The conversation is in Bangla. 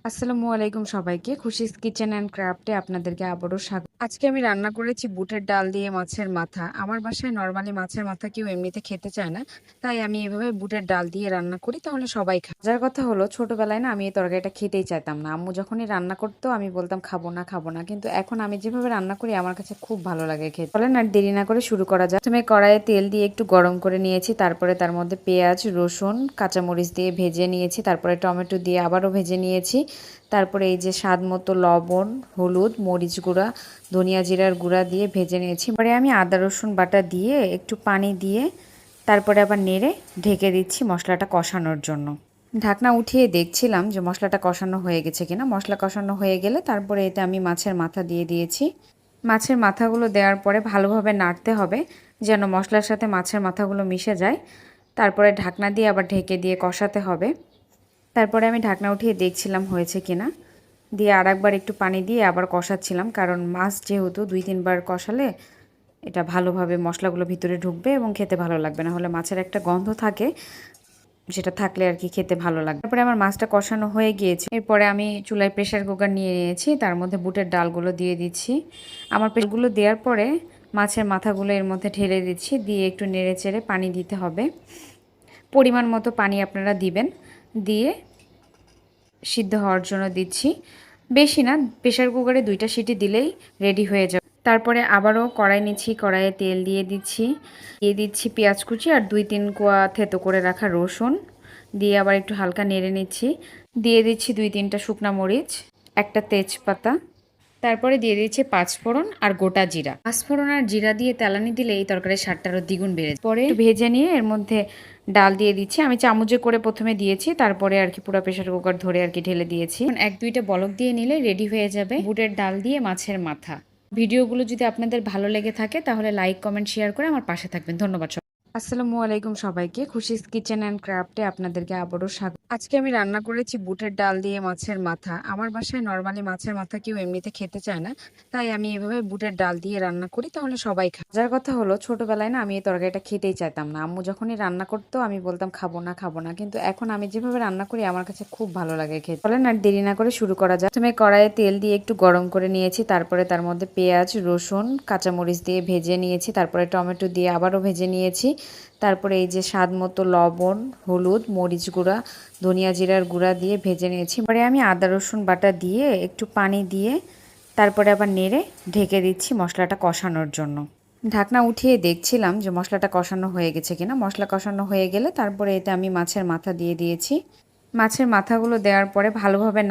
আসসালামু আলাইকুম সবাইকে। খুশিস কিচেন অ্যান্ড ক্রাফটে আপনাদেরকে আবারও স্বাগত। আজকে আমি রান্না করেছি বুটের ডাল দিয়ে মাছের মাথা। আমার বাসায় নরমালি মাছের মাথা কেউ এমনিতে খেতে চায় না, তাই আমি এভাবে বুটের ডাল দিয়ে রান্না করি, তাহলে সবাই খায়। মজার কথা হলো, ছোটবেলায় না আমি এই তরকারিটা খেতেই চাইতাম না। আম্মু যখনই রান্না করতো আমি বলতাম খাবো না খাবো না, কিন্তু এখন আমি যেভাবে রান্না করি আমার কাছে খুব ভালো লাগে খেতে। বলেন আর দেরি না করে শুরু করা যায়। প্রথমে কড়াইয়ে তেল দিয়ে একটু গরম করে নিয়েছি, তারপরে তার মধ্যে পেঁয়াজ, রসুন, কাঁচামরিচ দিয়ে ভেজে নিয়েছি, তারপরে টমেটো দিয়ে আবারও ভেজে নিয়েছি। তারপরে এই যে স্বাদ মতো লবণ, হলুদ, মরিচ গুঁড়া, ধনিয়া জিরার গুঁড়া দিয়ে ভেজে নিয়েছি। পরে আমি আদা রসুন বাটা দিয়ে একটু পানি দিয়ে তারপরে আবার নেড়ে ঢেকে দিচ্ছি মশলাটা কষানোর জন্য। ঢাকনা উঠিয়ে দেখছিলাম যে মশলাটা কষানো হয়ে গেছে কিনা। মশলা কষানো হয়ে গেলে তারপরে এতে আমি মাছের মাথা দিয়ে দিয়েছি। মাছের মাথাগুলো দেওয়ার পরে ভালোভাবে নাড়তে হবে যেন মশলার সাথে মাছের মাথাগুলো মিশে যায়। তারপরে ঢাকনা দিয়ে আবার ঢেকে দিয়ে কষাতে হবে। তারপরে আমি ঢাকনা উঠিয়ে দেখছিলাম হয়েছে কিনা, দিয়ে আরেকবার একটু পানি দিয়ে আবার কষাচ্ছিলাম, কারণ মাছ যেহেতু 2-3 বার কষালে এটা ভালোভাবে মশলাগুলো ভিতরে ঢুকবে এবং খেতে ভালো লাগবে। না হলে মাছের একটা গন্ধ থাকে, সেটা থাকলে আর কি খেতে ভালো লাগবে। তারপরে আমার মাছটা কষানো হয়ে গিয়েছে। এরপরে আমি চুলায় প্রেশার কুকার নিয়ে নিয়েছি, তার মধ্যে বুটের ডালগুলো দিয়ে দিচ্ছি। আমার পেশগুলো দেওয়ার পরে মাছের মাথাগুলো এর মধ্যে ঢেলে দিচ্ছি, দিয়ে একটু নেড়ে চেড়ে পানি দিতে হবে। পরিমাণ মতো পানি আপনারা দিবেন, দিয়ে সিদ্ধ হওয়ার জন্য দিচ্ছি। বেশি না, প্রেশার কুকারে 2টা সিটি দিলেই রেডি হয়ে যাবে। তারপরে আবারও কড়াই নিচ্ছি, কড়াইয়ে তেল দিয়ে দিচ্ছি পেঁয়াজ কুচি আর 2-3 কোয়া থেতো করে রাখা রসুন দিয়ে আবার একটু হালকা নেড়ে নিচ্ছি। দিয়ে দিচ্ছি 2-3টা শুকনা মরিচ, একটা তেজপাতা, তারপরে দিয়ে দিচ্ছি পাঁচফোড়ন আর গোটা জিরা। পাঁচফোড়ন আর জিরা দিয়ে তেলানি দিলে এই তরকারির স্বাদটা আরও দ্বিগুণ বেড়ে যায়। পরে একটু ভেজে নিয়ে এর মধ্যে ডাল দিয়ে দিচ্ছি। আমি চামচে করে প্রথমে দিয়েছি, তারপরে আর কি পুরো প্রেশার কুকার ধরে আর কি ঢেলে দিয়েছি। 1-2টা বলক দিয়ে নিলে রেডি হয়ে যাবে বুটের ডাল দিয়ে মাছের মাথা। ভিডিওগুলো যদি আপনাদের ভালো লেগে থাকে তাহলে লাইক, কমেন্ট, শেয়ার করে আমার পাশে থাকবেন। ধন্যবাদ। আসসালামু আলাইকুম সবাইকে। খুশিস কিচেন অ্যান্ড ক্রাফটে আপনাদেরকে আবারও স্বাগত। আজকে আমি রান্না করেছি বুটের ডাল দিয়ে মাছের মাথা। আমার বাসায় নরমালি মাছের মাথা কেউ এমনিতে খেতে চায় না, তাই আমি এভাবে বুটের ডাল দিয়ে রান্না করি, তাহলে সবাই খায়। মজার কথা হলো, ছোটবেলায় না আমি এই তরকারিটা খেতেই চাইতাম না। আম্মু যখনই রান্না করতো আমি বলতাম খাবো না খাবো না, কিন্তু এখন আমি যেভাবে রান্না করি আমার কাছে খুব ভালো লাগে খেতে। বলেন আর দেরি না করে শুরু করা যায়। প্রথমে কড়াইয়ে তেল দিয়ে একটু গরম করে নিয়েছি, তারপরে তার মধ্যে পেঁয়াজ, রসুন, কাঁচামরিচ দিয়ে ভেজে নিয়েছি, তারপরে টমেটো দিয়ে আবারও ভেজে নিয়েছি। তারপরে এই যে স্বাদ মতো লবণ, হলুদ, মরিচ গুঁড়া, ধনিয়া জিরার গুঁড়া দিয়ে ভেজে নিয়েছি। পরে আমি আদা রসুন বাটা দিয়ে একটু পানি দিয়ে তারপরে আবার নেড়ে ঢেকে দিচ্ছি মশলাটা কষানোর জন্য। ঢাকনা উঠিয়ে দেখছিলাম যে মশলাটা কষানো হয়ে গেছে কিনা। মশলা কষানো হয়ে গেলে তারপরে এতে আমি মাছের মাথা দিয়ে দিয়েছি। মাছের মাথাগুলো দেওয়ার পরে ভালোভাবে